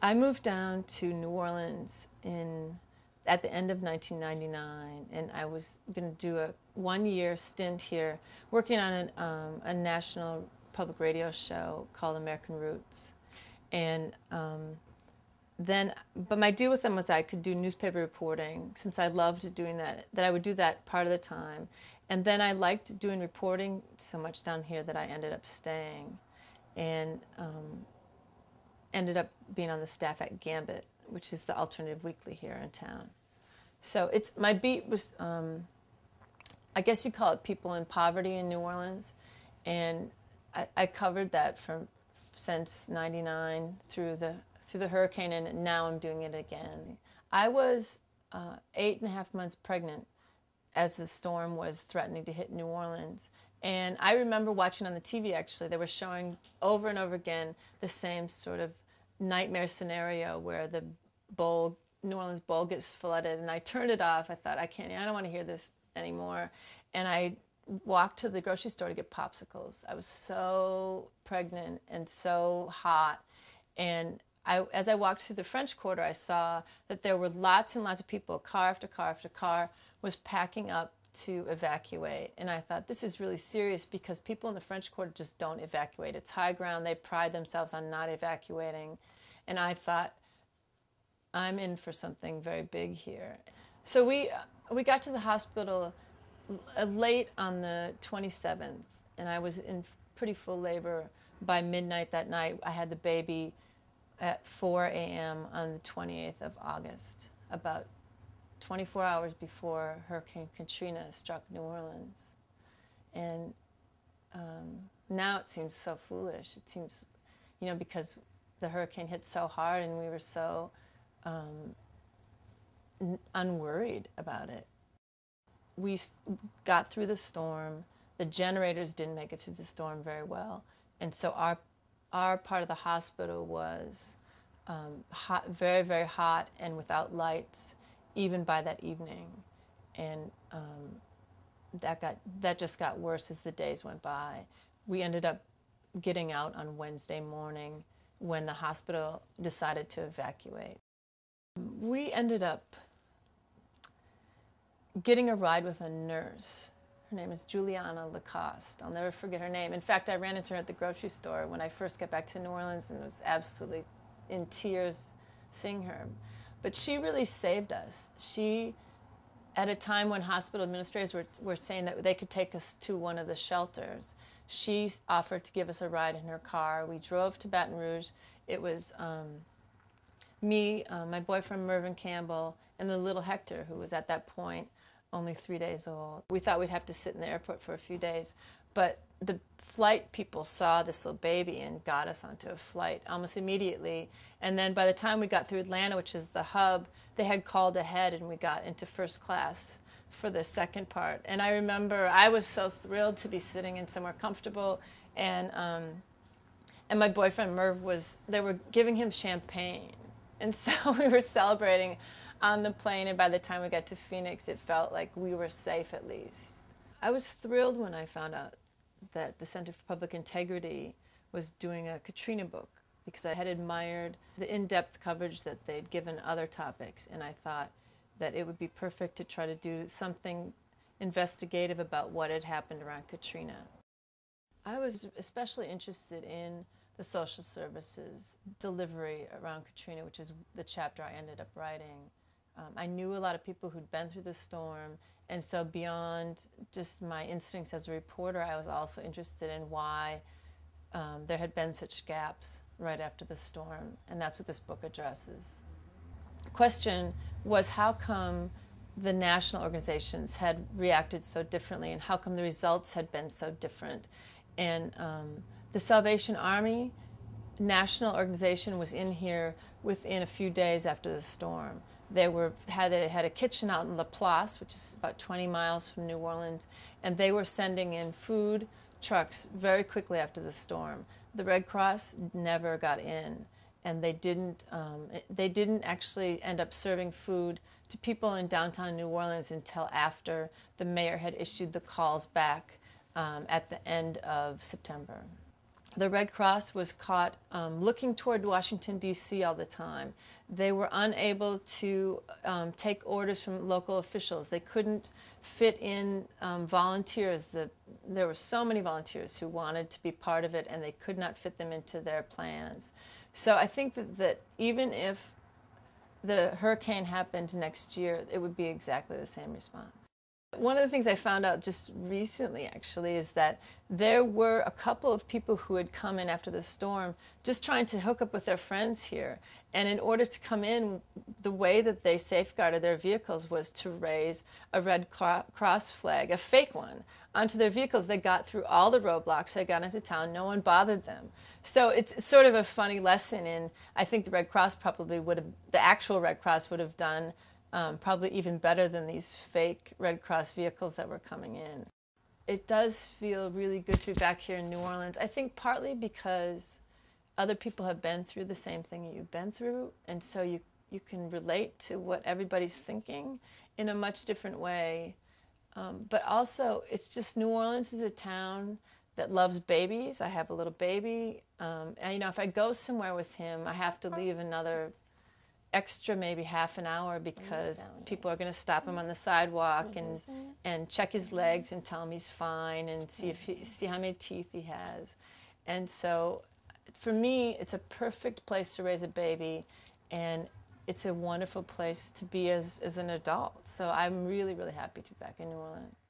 I moved down to New Orleans at the end of 1999, and I was going to do a one-year stint here working on a national public radio show called American Roots. And but my deal with them was I could do newspaper reporting, since I loved doing that I would do that part of the time. And then I liked doing reporting so much down here that I ended up staying, and ended up being on the staff at Gambit, which is the alternative weekly here in town. So my beat was, I guess you call it people in poverty in New Orleans, and I covered that since '99 through the hurricane, and now I'm doing it again. I was 8.5 months pregnant as the storm was threatening to hit New Orleans. And I remember watching on the TV, actually, they were showing over and over again the same sort of nightmare scenario where the New Orleans bowl gets flooded. And I turned it off. I thought, I don't want to hear this anymore. And I walked to the grocery store to get popsicles. I was so pregnant and so hot. And as I walked through the French Quarter, I saw that there were lots and lots of people, car after car after car, was packing up to evacuate. And I thought, this is really serious, because people in the French Quarter just don't evacuate. It's high ground. They pride themselves on not evacuating. And I thought, I'm in for something very big here. So we got to the hospital late on the 27th, and I was in pretty full labor by midnight that night. I had the baby at 4 a.m. on the 28th of August, about 24 hours before Hurricane Katrina struck New Orleans. And now it seems so foolish. It seems, because the hurricane hit so hard and we were so unworried about it. We got through the storm. The generators didn't make it through the storm very well. And so our part of the hospital was hot, very, very hot and without lights, even by that evening. And that just got worse as the days went by. We ended up getting out on Wednesday morning when the hospital decided to evacuate. We ended up getting a ride with a nurse. Her name is Juliana Lacoste. I'll never forget her name. In fact, I ran into her at the grocery store when I first got back to New Orleans, and was absolutely in tears seeing her. But she really saved us. She, at a time when hospital administrators were saying that they could take us to one of the shelters, she offered to give us a ride in her car. We drove to Baton Rouge. It was me, my boyfriend Mervyn Campbell, and the little Hector, who was at that point only 3 days old. We thought we'd have to sit in the airport for a few days, but the flight people saw this little baby and got us onto a flight almost immediately. And then by the time we got through Atlanta, which is the hub, they had called ahead and we got into first class for the second part. And I remember I was so thrilled to be sitting in somewhere comfortable, and my boyfriend Merv they were giving him champagne. And so we were celebrating on the plane, and by the time we got to Phoenix, it felt like we were safe at least. I was thrilled when I found out that the Center for Public Integrity was doing a Katrina book, because I had admired the in-depth coverage that they'd given other topics, and I thought that it would be perfect to try to do something investigative about what had happened around Katrina. I was especially interested in the social services delivery around Katrina, which is the chapter I ended up writing. I knew a lot of people who'd been through the storm, and so beyond just my instincts as a reporter, I was also interested in why there had been such gaps right after the storm, and that's what this book addresses. The question was, how come the national organizations had reacted so differently, and how come the results had been so different? And the Salvation Army national organization was in here within a few days after the storm. They had a kitchen out in La Place, which is about 20 miles from New Orleans, and they were sending in food trucks very quickly after the storm. The Red Cross never got in, and they didn't actually end up serving food to people in downtown New Orleans until after the mayor had issued the calls back at the end of September. the Red Cross was caught looking toward Washington, D.C. all the time. They were unable to take orders from local officials. They couldn't fit in volunteers. There were so many volunteers who wanted to be part of it, and they could not fit them into their plans. So I think that even if the hurricane happened next year, it would be exactly the same response. One of the things I found out just recently, actually, is that there were a couple of people who had come in after the storm just trying to hook up with their friends here. And in order to come in, the way that they safeguarded their vehicles was to raise a Red Cross flag, a fake one, onto their vehicles. They got through all the roadblocks. They got into town. No one bothered them. So it's sort of a funny lesson in, I think the Red Cross probably would have, the actual Red Cross would have done probably even better than these fake Red Cross vehicles that were coming in. It does feel really good to be back here in New Orleans. I think partly because other people have been through the same thing you've been through, and so you can relate to what everybody's thinking in a much different way. But also, it's just New Orleans is a town that loves babies. I have a little baby. And, if I go somewhere with him, I have to leave another extra maybe half an hour because people are going to stop him on the sidewalk and check his legs and tell him he's fine and see how many teeth he has. And so for me, it's a perfect place to raise a baby, and it's a wonderful place to be as an adult. So I'm really, really happy to be back in New Orleans.